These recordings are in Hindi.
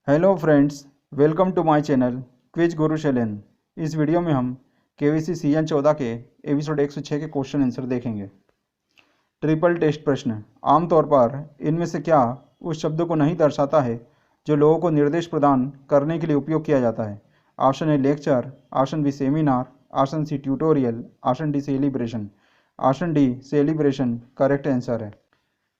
Hello friends, welcome to my channel quiz Guru Shailen. इस वीडियो में हम केवीसी सीजन 14 के एपिसोड 106 के क्वेश्चन आंसर देखेंगे। ट्रिपल टेस्ट प्रश्न। आमतौर पर इनमें से क्या उस शब्द को नहीं दर्शाता है जो लोगों को निर्देश प्रदान करने के लिए उपयोग किया जाता है? Option A lecture, option B seminar, option C tutorial, option D celebration. Option D celebration correct answer है।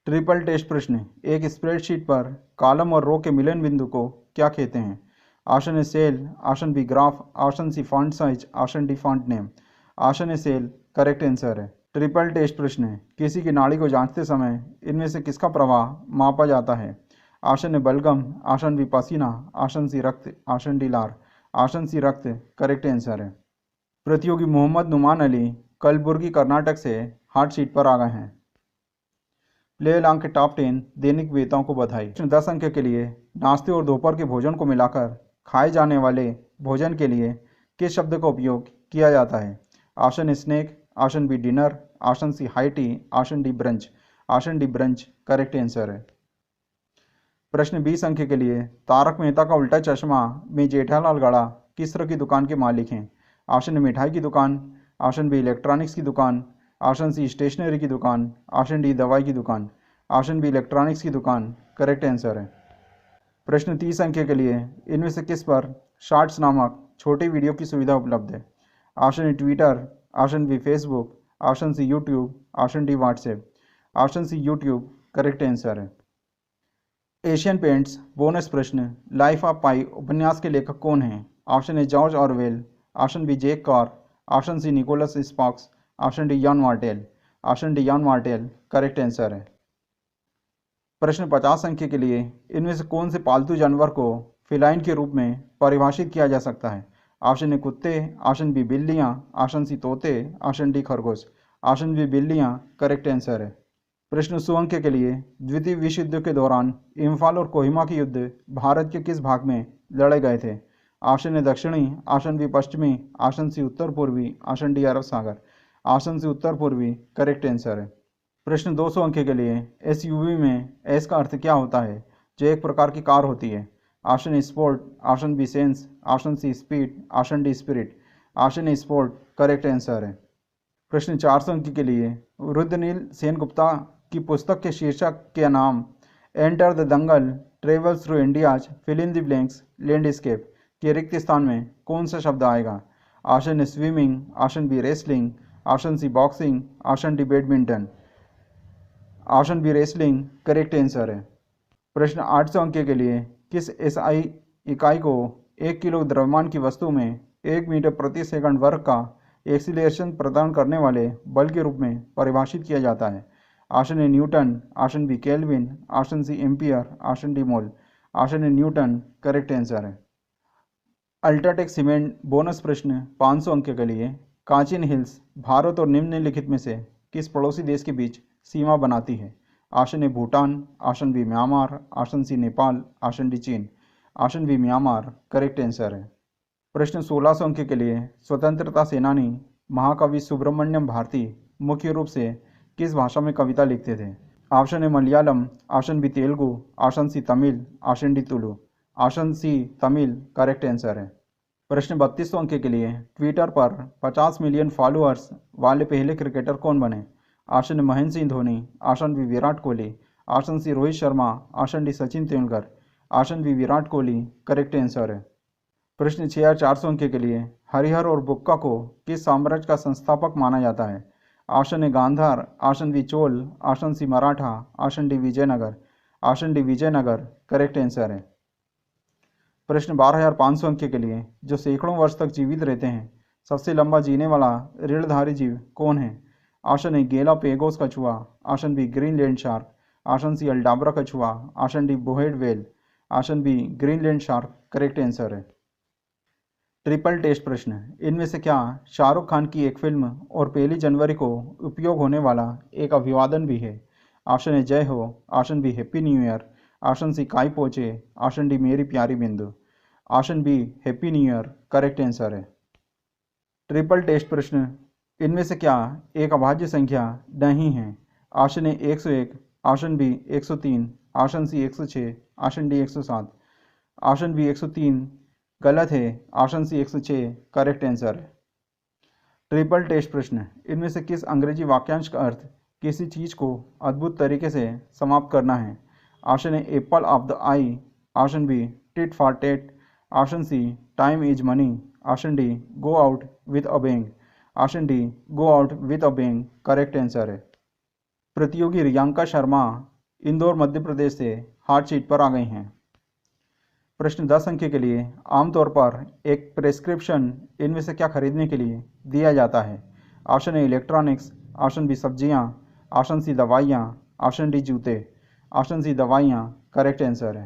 ट्रिपल टेस्ट प्रश्न। एक स्प्रेडशीट पर कॉलम और रो के मिलन बिंदु को क्या कहते हैं? Option A cell, option B graph, option C font size, option D font name. Option A cell correct answer है। ट्रिपल टेस्ट प्रश्न। किसी की नाड़ी को जांचते समय इनमें से किसका प्रवाह मापा जाता है? ऑप्शन ए बलगम, ऑप्शन बी पसीना, ऑप्शन सी रक्त, ऑप्शन डी लार। ऑप्शन सी रक्त करेक्ट आंसर है। प्रतियोगी मोहम्मद नुमान अली कलबुर्गी कर्नाटक से हॉट सीट पर आ गए हैं। प्ले अलॉन्ग के टॉप 10 दैनिक विजेताओं को बधाई। 10 अंक के लिए नाश्ते और दोपहर के भोजन को मिलाकर खाए जाने वाले भोजन के लिए किस शब्द का उपयोग किया जाता है? Option A snack, option B dinner, option C high tea, option D brunch. Option D brunch correct answer है। प्रश्न 20 अंक के लिए तारक मेहता का उल्टा चश्मा में जेठालाल गड़ा किस तरह की दुकान के मालिक हैं? ऑप्शन ए मिठाई की दुकान, ऑप्शन बी इलेक्ट्रॉनिक्स की दुकान, ऑप्शन सी स्टेशनरी की दुकान, ऑप्शन डी दवाई की दुकान। ऑप्शन बी इलेक्ट्रॉनिक्स की दुकान करेक्ट आंसर है। प्रश्न 30 अंक के लिए इनमें से किस पर शॉर्ट्स नामक छोटी वीडियो की सुविधा उपलब्ध है? Option A Twitter, option B Facebook, option C YouTube, option D WhatsApp. Option C YouTube correct answer है। एशियन पेंट्स बोनस प्रश्न। लाइफ ऑफ पाई उपन्यास के लेखक कौन हैं? Option A George Orwell, option B Jack Carr, option C Nicholas Sparks, option D Yann Martel. Option D Yann Martel correct answer है। प्रश्न 50 अंक के लिए इनमें से कौन से पालतू जानवर को फिलाइन के रूप में परिभाषित किया जा सकता है? ऑप्शन ए कुत्ते, ऑप्शन बी बिल्लियाँ, ऑप्शन सी तोते, ऑप्शन डी खरगोश। ऑप्शन बी बिल्लियाँ करेक्ट आंसर है। प्रश्न 100 अंक के लिए द्वितीय विश्व युद्ध के दौरान इम्फाल और कोहिमा के युद्ध भारत के किस भाग में लड़े गए थे? ऑप्शन ए दक्षिणी, ऑप्शन बी पश्चिमी, ऑप्शन सी उत्तर पूर्वी, ऑप्शन डी अरब सागर। ऑप्शन सी उत्तर पूर्वी करेक्ट आंसर है। प्रश्न 200 अंक के लिए एसयूवी में एस का अर्थ क्या होता है जो एक प्रकार की कार होती है? Option A sport, option B sense, option C speed, option D spirit. Option A sport correct answer है। प्रश्न 400 अंक के लिए रुद्रनील सेनगुप्ता की पुस्तक के शीर्षक के नाम enter the dangal travels through India's fill in the blanks landscape के रिक्त स्थान में कौन सा शब्द आएगा? Option A swimming, option B wrestling, option C boxing, option D badminton. Option B wrestling correct answer है। प्रश्न 800 अंक के लिए किस एसआई इकाई को 1 किलो द्रव्यमान की वस्तु में 1 मीटर प्रति सेकंड वर्ग का एक्सीलरेशन प्रदान करने वाले बल के रूप में परिभाषित किया जाता है? Option A newton, option B kelvin, option C ampere, option D mole. Option A newton correct answer है। अल्ट्राटेक सीमेंट बोनस प्रश्न 500 अंक के लिए कांचन हिल्स भारत और निम्नलिखित में से किस पड़ोसी देश के बीच सीमा बनाती है? Option A Bhutan, option B Myanmar, option C Nepal, option D चीन। Option B Myanmar correct answer है। प्रश्न 1600 अंक के लिए स्वतंत्रता सेनानी महाकवि सुब्रमण्यम भारती मुख्य रूप से किस भाषा में कविता लिखते थे? Option A Malayalam, option B Telugu, option C Tamil, option D Tulu. Option C Tamil correct answer है। प्रश्न 3200 अंक के लिए ट्विटर पर 50 मिलियन फॉलोअर्स वाले पहले क्रिकेटर कौन बने? Option A Mahendra Singh Dhoni, option B Virat Kohli, option C Rohit Sharma, option D Sachin Tendulkar. Option B Virat Kohli correct answer है। प्रश्न 6400 अंक के लिए हरिहर और बुक्का को किस साम्राज्य का संस्थापक माना जाता है? Option A Gandhara, option B Chola, option C Maratha, option D Vijayanagara. Option D Vijayanagara correct answer है। प्रश्न 12500 अंक के लिए जो सैकड़ों वर्ष तक जीवित रहते हैं सबसे लंबा जीने वाला रीढ़धारी जीव कौन है? ऑप्शन ए गैलापेगोस कछुआ, option B Greenland shark, option C Aldabra कछुआ, option D bowhead whale. Option B Greenland shark correct answer है। ट्रिपल टेस्ट प्रश्न। इनमें से क्या शाहरुख खान की एक फिल्म और 1 जनवरी को उपयोग होने वाला एक अभिवादन भी है? Option A Jai Ho, option B happy new year, option C Kai Po, option D Meri Pyaari Bindu. Option B happy new year correct answer है। ट्रिपल टेस्ट प्रश्न। इनमें से क्या एक अभाज्य संख्या नहीं है? Option A 101, option B 103, option C 106, option D 107। Option B 103 गलत है। ऑप्शन सी 106 करेक्ट आंसर है। ट्रिपल टेस्ट प्रश्न, इनमें से किस अंग्रेजी वाक्यांश का अर्थ किसी चीज़ को अद्भुत तरीके से समाप्त करना है? Option A apple of the eye, option B tit for tat, option C time is money, option D go out with a bang, option D go out with a bang correct answer है। प्रतियोगी रियांका शर्मा इंदौर मध्य प्रदेश से हॉट सीट पर आ गई हैं। प्रश्न 10 अंक के लिए, आमतौर पर एक प्रेस्क्रिप्शन इनमें से क्या खरीदने के लिए दिया जाता है? Option A electronics, option B सब्जियां, ऑप्शन सी दवाइयाँ, ऑप्शन डी जूते, ऑप्शन सी दवाइयाँ करेक्ट आंसर है।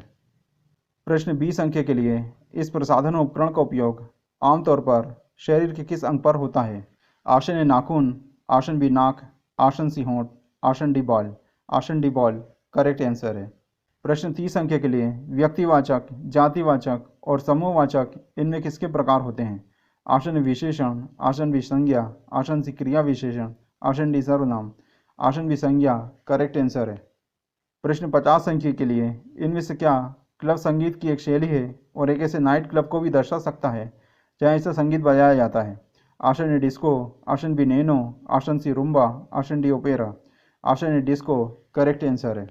प्रश्न 20 अंक के लिए, इस प्रसाधन उपकरण का उपयोग आमतौर पर शरीर के किस अंग पर होता है? ऑप्शन ए नाखून, ऑप्शन बी नाक, ऑप्शन सी होंठ, option D ball, option D ball correct answer है। प्रश्न 30 अंक के लिए, व्यक्तिवाचक, जातिवाचक और समूहवाचक इनमें किसके प्रकार होते हैं? ऑप्शन ए विशेषण, ऑप्शन बी संज्ञा, ऑप्शन सी क्रिया विशेषण, ऑप्शन डी सर्वनाम, ऑप्शन बी संज्ञा करेक्ट आंसर है। प्रश्न 50 अंक के लिए, इनमें से क्या क्लब संगीत की एक शैली है और एक ऐसे नाइट क्लब को भी दर्शा सकता है जहाँ ऐसा संगीत बजाया जाता है? Option A disco, option B nano, option C rumba, option D opera, option A disco correct answer है।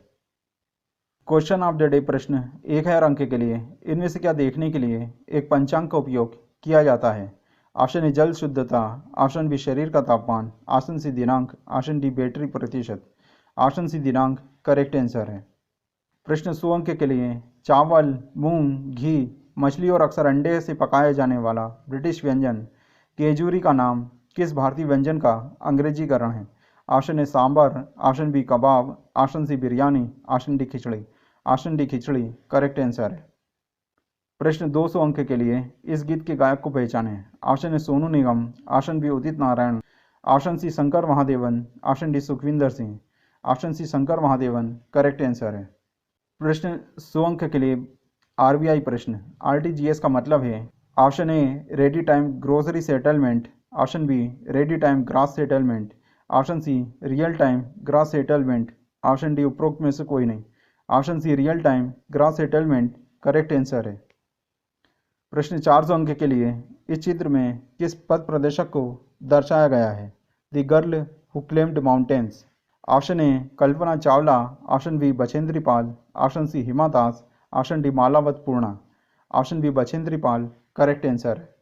क्वेश्चन ऑफ द डे प्रश्न 1000 अंक के लिए, इनमें से क्या देखने के लिए एक पंचांग का उपयोग किया जाता है? ऑप्शन ए जल शुद्धता, ऑप्शन बी शरीर का तापमान, ऑप्शन सी दिनांक, ऑप्शन डी बैटरी प्रतिशत, ऑप्शन सी दिनांक करेक्ट आंसर है। प्रश्न 100 अंक के लिए, चावल, मूंग, घी, मछली और अक्सर अंडे से पकाया जाने वाला ब्रिटिश व्यंजन केजूरी का नाम किस भारतीय व्यंजन का अंग्रेजीकरण है? Option A sambar, option B kebab, option C biryani, option D khichdi, option D khichdi correct answer है। प्रश्न 200 अंक के लिए, इस गीत के गायक को पहचानें। Option A Sonu Nigam, option B Udit Narayan, option C Shankar Mahadevan, option D Sukhwinder Singh, option C Shankar Mahadevan correct answer है। प्रश्न 100 अंक के लिए आरबीआई प्रश्न, आरटीजीएस का मतलब है? Option A ready time grocery settlement, option B ready time gross settlement, option C real time gross settlement, option D उपरोक्त में से कोई नहीं, option C real time gross settlement correct answer है। प्रश्न 400 अंक के लिए, इस चित्र में किस पथ प्रदर्शक को दर्शाया गया है? The girl who climbed mountains. Option A Kalpana Chawla, option B Bachendri Pal, option C Hima Das, option D Malavath Purna, option B Bachendri Pal correct answer है।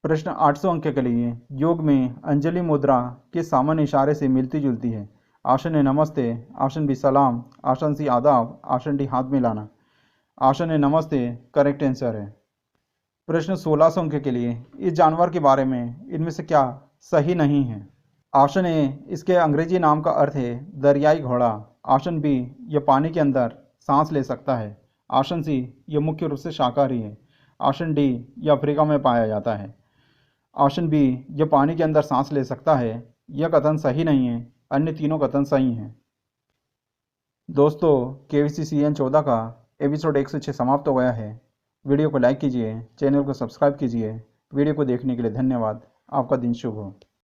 प्रश्न 800 अंक के लिए, योग में अंजलि मुद्रा किस सामान्य इशारे से मिलती जुलती है? ऑप्शन ए नमस्ते, ऑप्शन बी सलाम, ऑप्शन सी आदाब, ऑप्शन डी हाथ मिलाना, ऑप्शन ए नमस्ते करेक्ट आंसर है। प्रश्न 1600 अंक के लिए, इस जानवर के बारे में इनमें से क्या सही नहीं है? ऑप्शन ए इसके अंग्रेजी नाम का अर्थ है दरियाई घोड़ा, ऑप्शन बी यह पानी के अंदर सांस ले सकता है, ऑप्शन सी यह मुख्य रूप से शाकाहारी है, ऑप्शन डी यह अफ्रीका में पाया जाता है, ऑप्शन बी यह पानी के अंदर सांस ले सकता है। यह कथन सही नहीं है, अन्य तीनों कथन सही हैं। दोस्तों, केवीसी CN 14 का एपिसोड 106 समाप्त हो गया है। वीडियो को लाइक कीजिए, चैनल को सब्सक्राइब कीजिए। वीडियो को देखने के लिए धन्यवाद। आपका दिन शुभ हो।